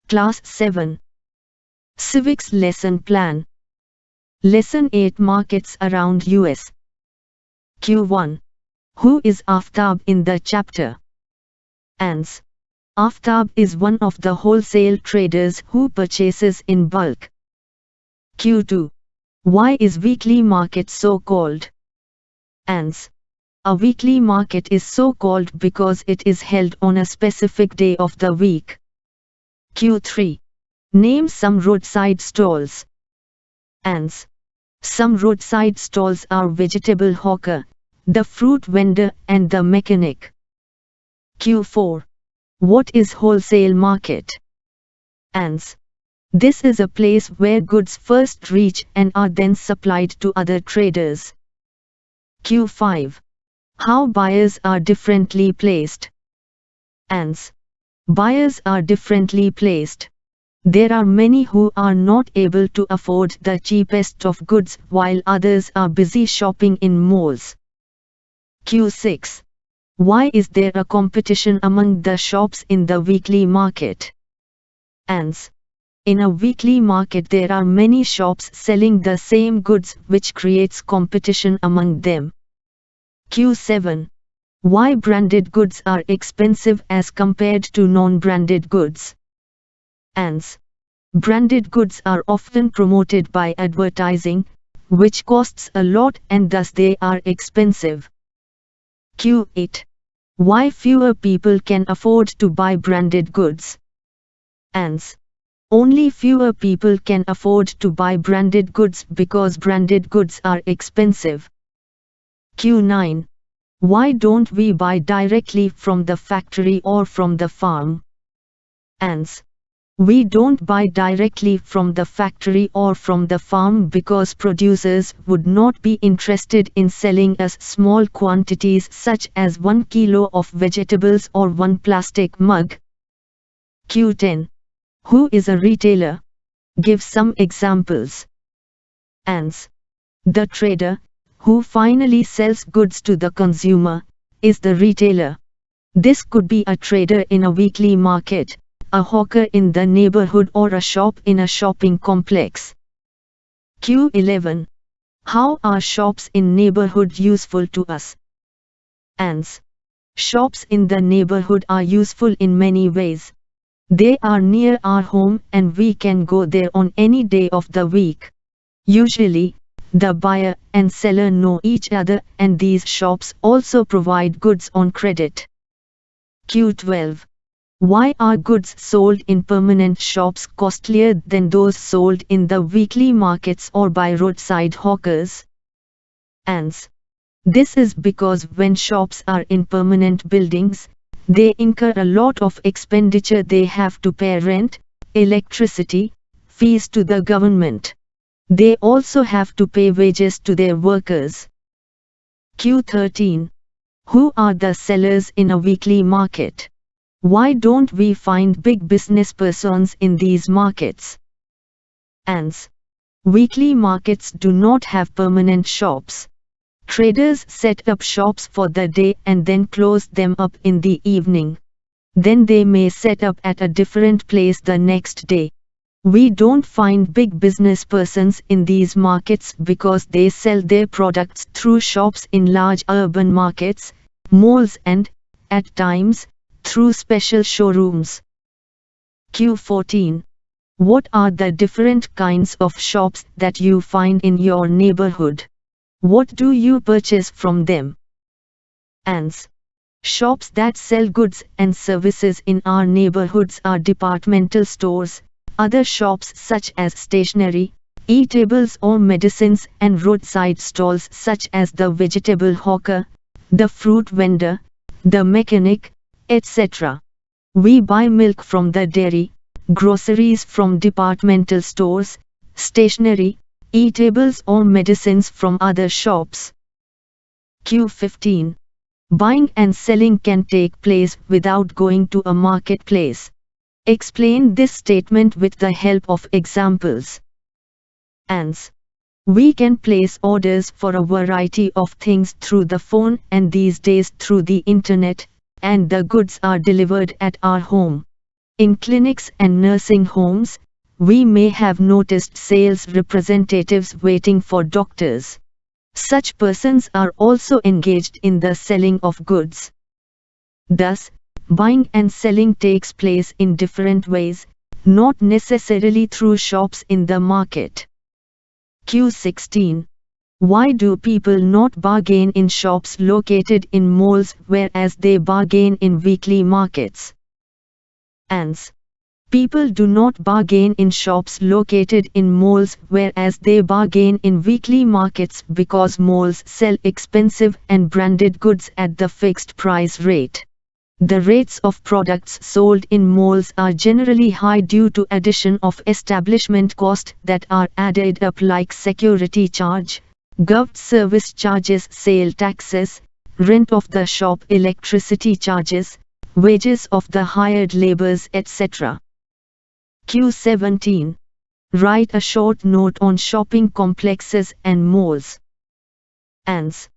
Class 7. Civics Lesson Plan. Lesson 8 Markets around US. Q1. Who is Aftab in the chapter? Ans. Aftab is one of the wholesale traders who purchases in bulk. Q2. Why is weekly market so called? Ans. A weekly market is so called because it is held on a specific day of the week. Q3. Name some roadside stalls. Ans. Some roadside stalls are vegetable hawker, the fruit vendor and the mechanic. Q4. What is wholesale market? Ans. This is a place where goods first reach and are then supplied to other traders. Q5. How buyers are differently placed? Ans. Buyers are differently placed. There are many who are not able to afford the cheapest of goods while others are busy shopping in malls. Q6. Why is there a competition among the shops in the weekly market? Ans. In a weekly market there are many shops selling the same goods which creates competition among them. Q7. Why branded goods are expensive as compared to non-branded goods? Ans. Branded goods are often promoted by advertising, which costs a lot and thus they are expensive. Q8. Why fewer people can afford to buy branded goods? Ans. Only fewer people can afford to buy branded goods because branded goods are expensive. Q9. Why don't we buy directly from the factory or from the farm? Ans. We don't buy directly from the factory or from the farm because producers would not be interested in selling us small quantities such as 1 kilo of vegetables or 1 plastic mug. Q10. Who is a retailer? Give some examples. Ans. The trader, who finally sells goods to the consumer, is the retailer. This could be a trader in a weekly market, a hawker in the neighborhood or a shop in a shopping complex. Q11. How are shops in neighborhood useful to us? Ans. Shops in the neighborhood are useful in many ways. They are near our home and we can go there on any day of the week. Usually, the buyer and seller know each other and these shops also provide goods on credit. Q12. Why are goods sold in permanent shops costlier than those sold in the weekly markets or by roadside hawkers? Ans. This is because when shops are in permanent buildings, they incur a lot of expenditure. They have to pay rent, electricity, fees to the government. They also have to pay wages to their workers. Q13. Who are the sellers in a weekly market? Why don't we find big business persons in these markets? Ans. Weekly markets do not have permanent shops. Traders set up shops for the day and then close them up in the evening. Then they may set up at a different place the next day. We don't find big business persons in these markets because they sell their products through shops in large urban markets, malls and, at times, through special showrooms. Q14. What are the different kinds of shops that you find in your neighborhood? What do you purchase from them? Ans. Shops that sell goods and services in our neighborhoods are departmental stores, other shops such as stationery, eatables or medicines, and roadside stalls such as the vegetable hawker, the fruit vendor, the mechanic, etc. We buy milk from the dairy, groceries from departmental stores, stationery, eatables or medicines from other shops. Q15. Buying and selling can take place without going to a marketplace. Explain this statement with the help of examples. Ans. We can place orders for a variety of things through the phone and these days through the internet, and the goods are delivered at our home. In clinics and nursing homes, we may have noticed sales representatives waiting for doctors. Such persons are also engaged in the selling of goods. Thus, buying and selling takes place in different ways, not necessarily through shops in the market. Q16. Why do people not bargain in shops located in malls whereas they bargain in weekly markets? Ans. People do not bargain in shops located in malls whereas they bargain in weekly markets because malls sell expensive and branded goods at the fixed price rate. The rates of products sold in malls are generally high due to addition of establishment cost that are added up like security charge, gov service charges, sale taxes, rent of the shop, electricity charges, wages of the hired laborers, etc. Q17. Write a short note on shopping complexes and malls. Ans.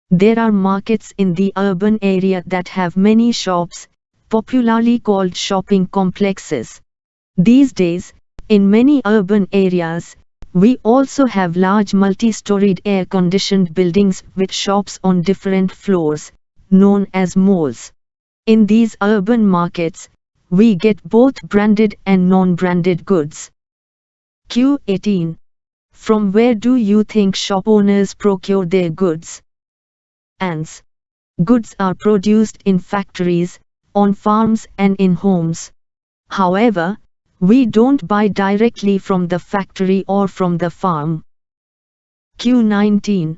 There are markets in the urban area that have many shops, popularly called shopping complexes. These days, in many urban areas, we also have large multi-storied air-conditioned buildings with shops on different floors, known as malls. In these urban markets, we get both branded and non-branded goods. Q18. From where do you think shop owners procure their goods? Ans. Goods are produced in factories, on farms and in homes. However, we don't buy directly from the factory or from the farm. Q19.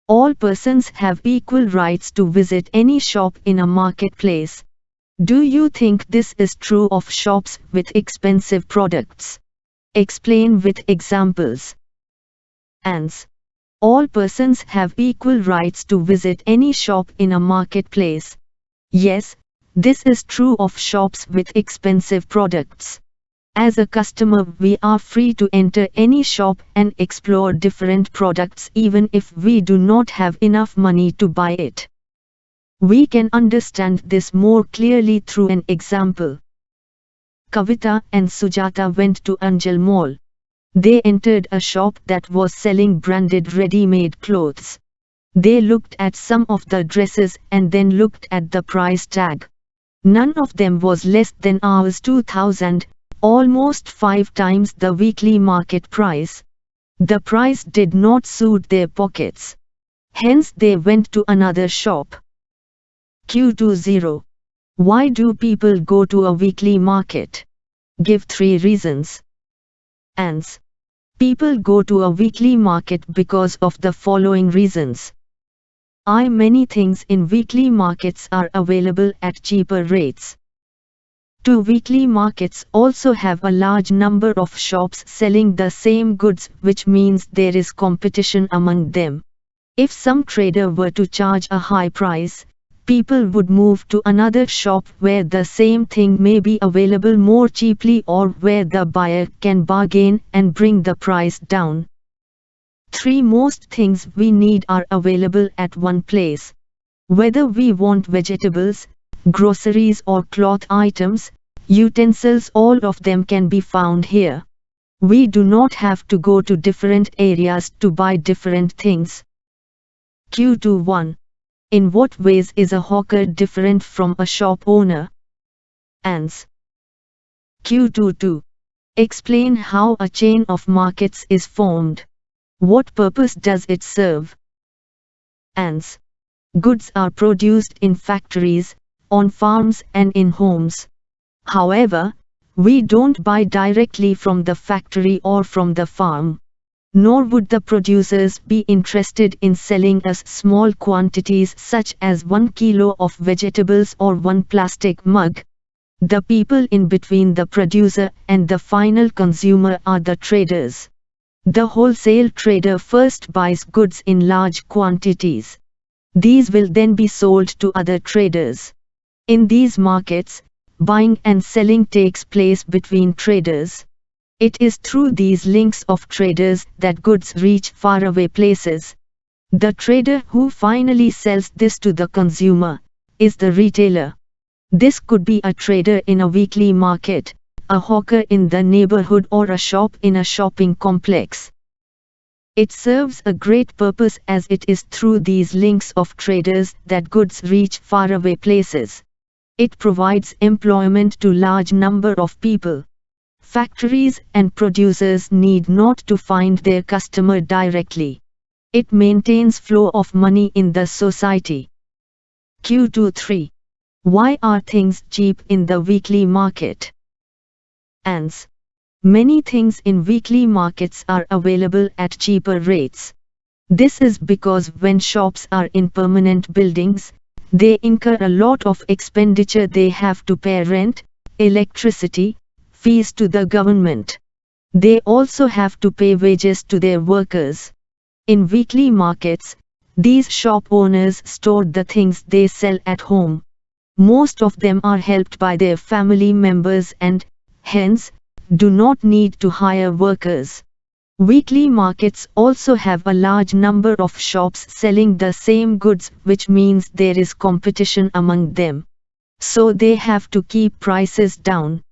All persons have equal rights to visit any shop in a marketplace. Do you think this is true of shops with expensive products? Explain with examples. Ans. All persons have equal rights to visit any shop in a marketplace. Yes, this is true of shops with expensive products. As a customer, we are free to enter any shop and explore different products even if we do not have enough money to buy it. We can understand this more clearly through an example. Kavita and Sujata went to Anjal Mall. They entered a shop that was selling branded ready-made clothes. They looked at some of the dresses and then looked at the price tag. None of them was less than Rs 2000, almost 5 times the weekly market price. The price did not suit their pockets. Hence they went to another shop. Q20. Why do people go to a weekly market? Give 3 reasons. Ans. People go to a weekly market because of the following reasons. Many things in weekly markets are available at cheaper rates. 2. Weekly markets also have a large number of shops selling the same goods, which means there is competition among them. If some trader were to charge a high price, people would move to another shop where the same thing may be available more cheaply or where the buyer can bargain and bring the price down. 3. Most things we need are available at one place. Whether we want vegetables, groceries or cloth items, utensils, all of them can be found here. We do not have to go to different areas to buy different things. Q21. In what ways is a hawker different from a shop owner? Ans. Q22. Explain how a chain of markets is formed. What purpose does it serve? Ans. Goods are produced in factories, on farms and in homes. However, we don't buy directly from the factory or from the farm. Nor would the producers be interested in selling us small quantities such as 1 kilo of vegetables or 1 plastic mug. The people in between the producer and the final consumer are the traders. The wholesale trader first buys goods in large quantities. These will then be sold to other traders. In these markets, buying and selling takes place between traders. It is through these links of traders that goods reach faraway places. The trader who finally sells this to the consumer is the retailer. This could be a trader in a weekly market, a hawker in the neighborhood or a shop in a shopping complex. It serves a great purpose as it is through these links of traders that goods reach faraway places. It provides employment to large number of people. Factories and producers need not to find their customer directly. It maintains flow of money in the society. Q23. Why are things cheap in the weekly market? Ans. Many things in weekly markets are available at cheaper rates. This is because when shops are in permanent buildings, they incur a lot of expenditure. They have to pay rent, electricity, fees to the government. They also have to pay wages to their workers. In weekly markets, these shop owners store the things they sell at home. Most of them are helped by their family members and, hence, do not need to hire workers. Weekly markets also have a large number of shops selling the same goods, which means there is competition among them. So they have to keep prices down.